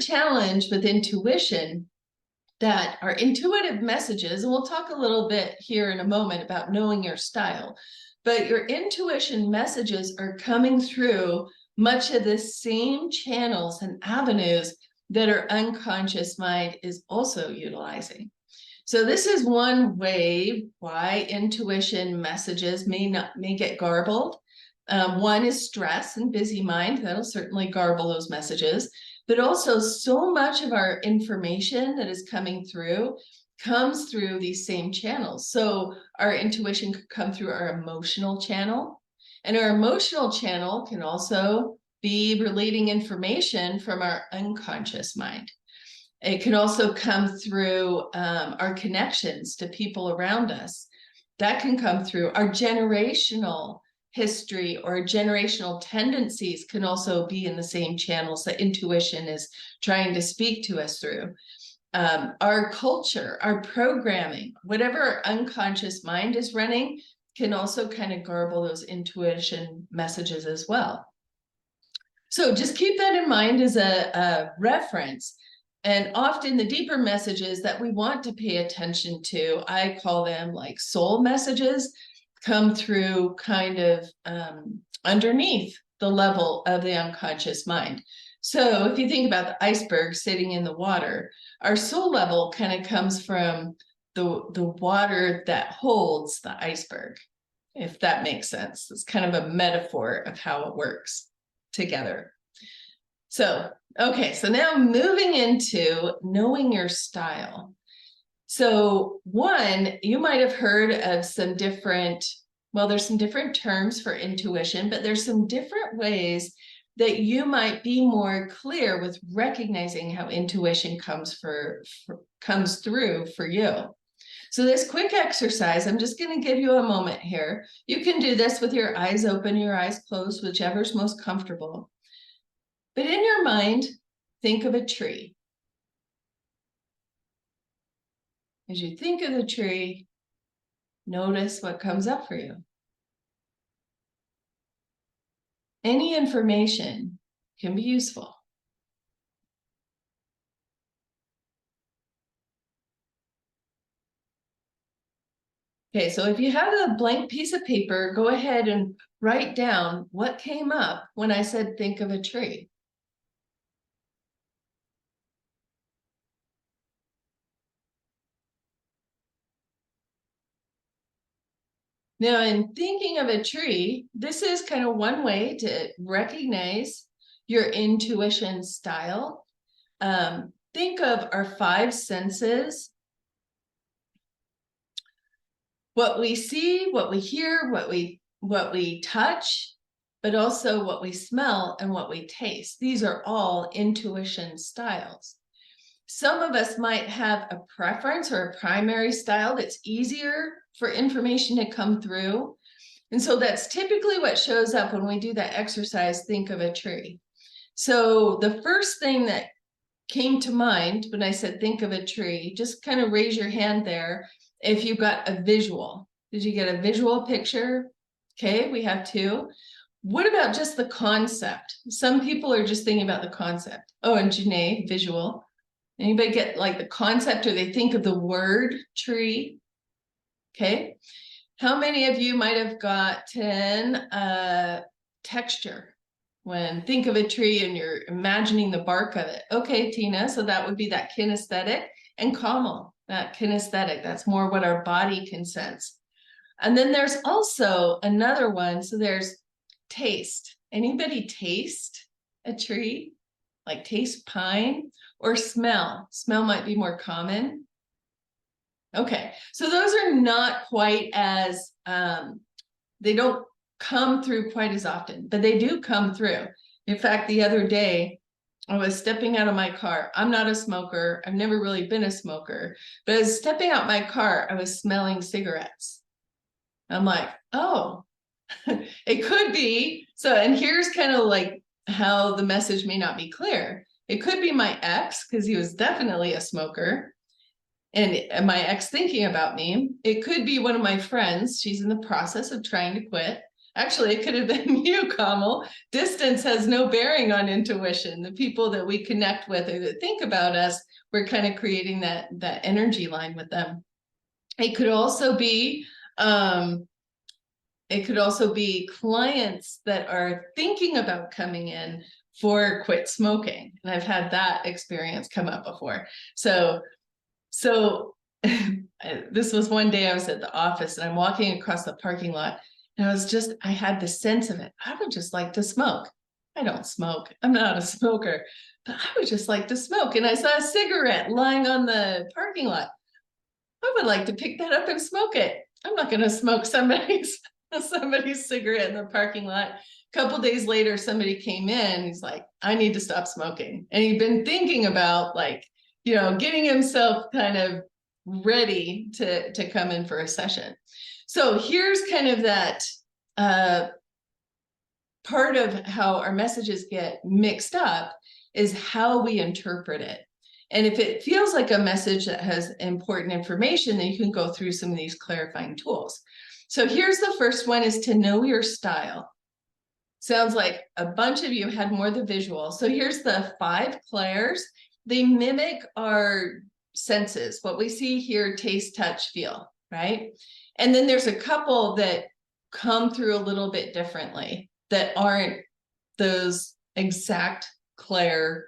challenge with intuition that our intuitive messages, and we'll talk a little bit here in a moment about knowing your style, but your intuition messages are coming through much of the same channels and avenues that our unconscious mind is also utilizing. So this is one way why intuition messages may get garbled. One is stress and busy mind. That'll certainly garble those messages. But also so much of our information that is coming through comes through these same channels. So our intuition could come through our emotional channel. And our emotional channel can also be relating information from our unconscious mind. It can also come through our connections to people around us. That can come through our generational history, or generational tendencies can also be in the same channels that intuition is trying to speak to us through. Our culture, our programming, whatever our unconscious mind is running can also kind of garble those intuition messages as well. So just keep that in mind as a reference. And often the deeper messages that we want to pay attention to, I call them like soul messages, come through kind of underneath the level of the unconscious mind. So if you think about the iceberg sitting in the water, our soul level kind of comes from the water that holds the iceberg, if that makes sense. It's kind of a metaphor of how it works together. So, okay, so now moving into knowing your style. So one, you might have heard of some different, well, there's some different terms for intuition, but there's some different ways that you might be more clear with recognizing how intuition comes through for you. So this quick exercise, I'm just going to give you a moment here. You can do this with your eyes open, your eyes closed, whichever's most comfortable. But in your mind, think of a tree. As you think of the tree, notice what comes up for you. Any information can be useful. Okay, so if you have a blank piece of paper, go ahead and write down what came up when I said think of a tree. Now, in thinking of a tree, this is kind of one way to recognize your intuition style. Think of our five senses. What we see, what we hear, what we touch, but also what we smell and what we taste. These are all intuition styles. Some of us might have a preference or a primary style that's easier for information to come through. And so that's typically what shows up when we do that exercise, think of a tree. So the first thing that came to mind when I said think of a tree, just kind of raise your hand there if you got a visual. Did you get a visual picture? Okay, we have two. What about just the concept? Some people are just thinking about the concept. Oh, and Janae, visual. Anybody get like the concept, or they think of the word tree? Okay. How many of you might have gotten texture when think of a tree and you're imagining the bark of it? Okay, Tina, so that would be that kinesthetic, and Kamal, that kinesthetic. That's more what our body can sense. And then there's also another one. So there's taste. Anybody taste a tree? Like taste pine? Or smell? Smell might be more common. Okay, so those are not quite as, they don't come through quite as often, but they do come through. In fact, the other day, I was stepping out of my car. I'm not a smoker. I've never really been a smoker, but as stepping out my car, I was smelling cigarettes. I'm like, oh, it could be. So, and here's kind of like how the message may not be clear. It could be my ex, because he was definitely a smoker, and my ex thinking about me. It could be one of my friends. She's in the process of trying to quit. Actually, it could have been you, Kamal. Distance has no bearing on intuition. The people that we connect with or that think about us, we're kind of creating that energy line with them. It could also be clients that are thinking about coming in for quit smoking. And I've had that experience come up before. So this was one day I was at the office and I'm walking across the parking lot and I had the sense of it. I would just like to smoke. I don't smoke. I'm not a smoker, but I would just like to smoke. And I saw a cigarette lying on the parking lot. I would like to pick that up and smoke it. I'm not going to smoke somebody's cigarette in the parking lot. A couple days later, somebody came in. He's like, I need to stop smoking. And he'd been thinking about getting himself kind of ready to come in for a session. So here's kind of that part of how our messages get mixed up is how we interpret it. And if it feels like a message that has important information, then you can go through some of these clarifying tools. So here's the first one, is to know your style. Sounds like a bunch of you had more the visual. So here's the 5 clairs. They mimic our senses, what we see, hear, taste, touch, feel, right? And then there's a couple that come through a little bit differently that aren't those exact clair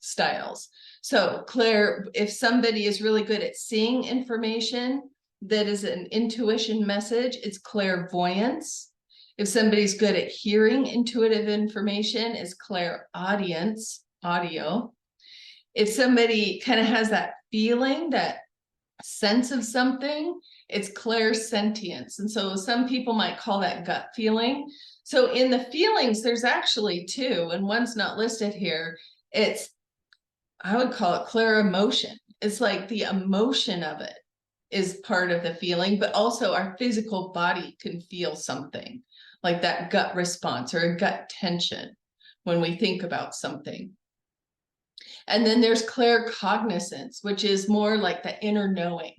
styles. So clair, if somebody is really good at seeing information that is an intuition message, it's clairvoyance. If somebody's good at hearing intuitive information, it's clairaudience, audio. If somebody kind of has that feeling, that sense of something, it's clairsentience. And so some people might call that gut feeling. So in the feelings, there's actually 2, and one's not listed here. I would call it clair emotion. It's like the emotion of it is part of the feeling, but also our physical body can feel something like that gut response or a gut tension when we think about something. And then there's claircognizance, which is more like the inner knowing.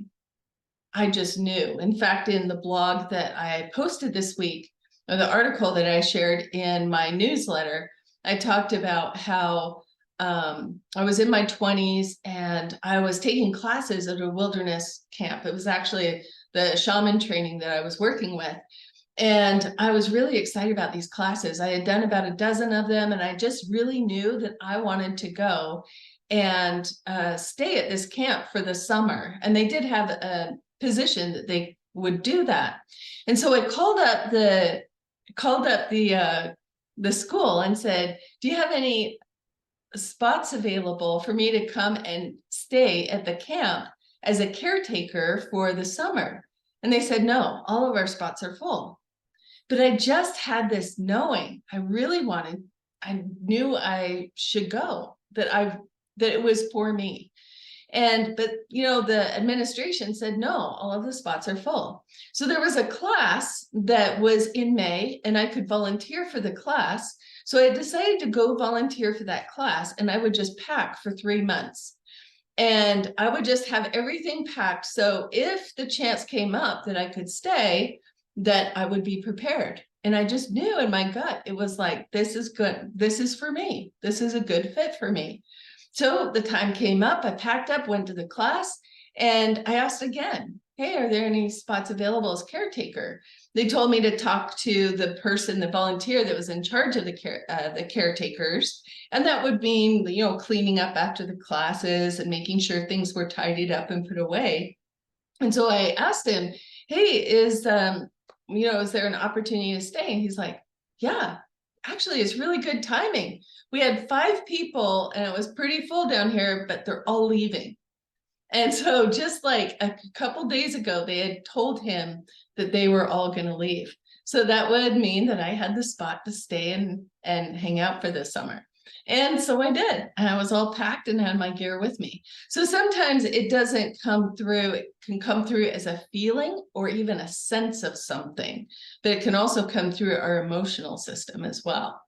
I just knew. In fact, in the blog that I posted this week, or the article that I shared in my newsletter, I talked about how I was in my 20s and I was taking classes at a wilderness camp. It was actually the shaman training that I was working with. And I was really excited about these classes. I had done about a dozen of them, and I just really knew that I wanted to go and stay at this camp for the summer. And they did have a position that they would do that. And so I called up the school and said, do you have any spots available for me to come and stay at the camp as a caretaker for the summer? And they said, no, all of our spots are full. But I just had this knowing. I knew I should go, that it was for me. But the administration said, no, all of the spots are full. So there was a class that was in May and I could volunteer for the class. So I decided to go volunteer for that class, and I would just pack for 3 months. And I would just have everything packed. So if the chance came up that I could stay, that I would be prepared. And I just knew in my gut, it was like, this is good. This is for me. This is a good fit for me. So the time came up, I packed up, went to the class, and I asked again, hey, are there any spots available as caretaker? They told me to talk to the volunteer that was in charge of the caretakers. And that would mean, cleaning up after the classes and making sure things were tidied up and put away. And so I asked him, hey, is there an opportunity to stay? And he's like, yeah, actually, it's really good timing. We had 5 people and it was pretty full down here, but they're all leaving. And so just like a couple days ago, they had told him that they were all going to leave. So that would mean that I had the spot to stay and hang out for this summer. And so I did. And I was all packed and had my gear with me. So sometimes it doesn't come through. It can come through as a feeling or even a sense of something, but it can also come through our emotional system as well.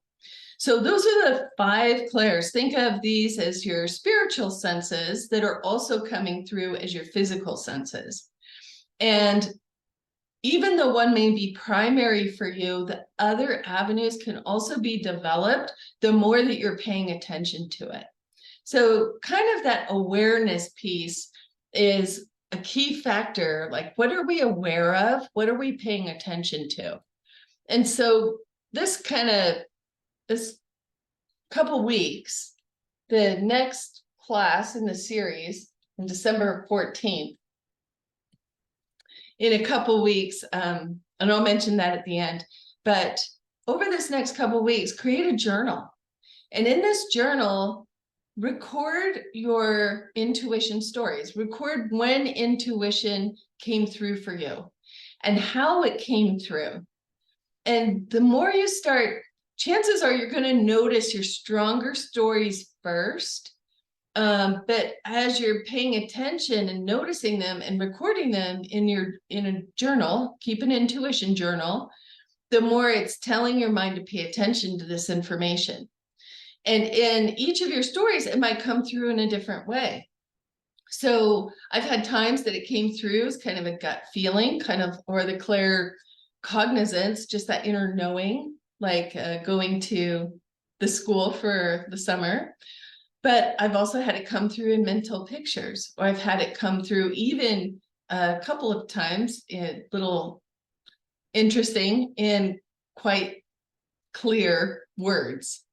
So those are the 5 clairs. Think of these as your spiritual senses that are also coming through as your physical senses. And even though one may be primary for you, the other avenues can also be developed the more that you're paying attention to it. So kind of that awareness piece is a key factor. Like, what are we aware of? What are we paying attention to? And so this couple weeks, the next class in the series on December 14th, in a couple weeks, and I'll mention that at the end, but over this next couple weeks, create a journal. And in this journal, record your intuition stories. Record when intuition came through for you and how it came through. And the more you start, chances are you're going to notice your stronger stories first. But as you're paying attention and noticing them and recording them in a journal, keep an intuition journal, the more it's telling your mind to pay attention to this information. And in each of your stories, it might come through in a different way. So I've had times that it came through as kind of a gut feeling, or the claircognizance, just that inner knowing, like going to the school for the summer. But I've also had it come through in mental pictures, or I've had it come through even a couple of times in little interesting and quite clear words.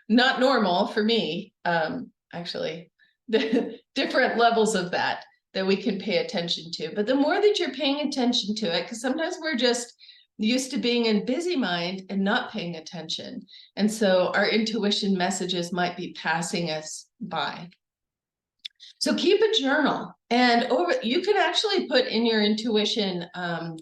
Not normal for me, actually. The different levels of that we can pay attention to. But the more that you're paying attention to it, because sometimes we're just used to being in busy mind and not paying attention. And so our intuition messages might be passing us by. So keep a journal, and you can actually put in your intuition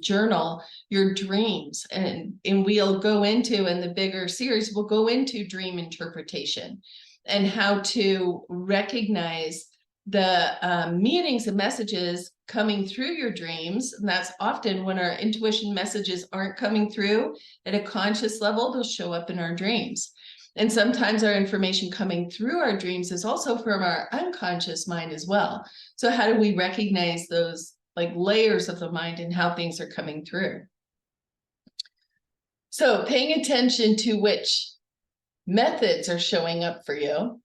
journal your dreams, and we'll go into, in the bigger series, we'll go into dream interpretation and how to recognize the meanings and messages coming through your dreams. And that's often when our intuition messages aren't coming through at a conscious level, they'll show up in our dreams. And sometimes our information coming through our dreams is also from our unconscious mind as well. So how do we recognize those like layers of the mind and how things are coming through? So paying attention to which methods are showing up for you.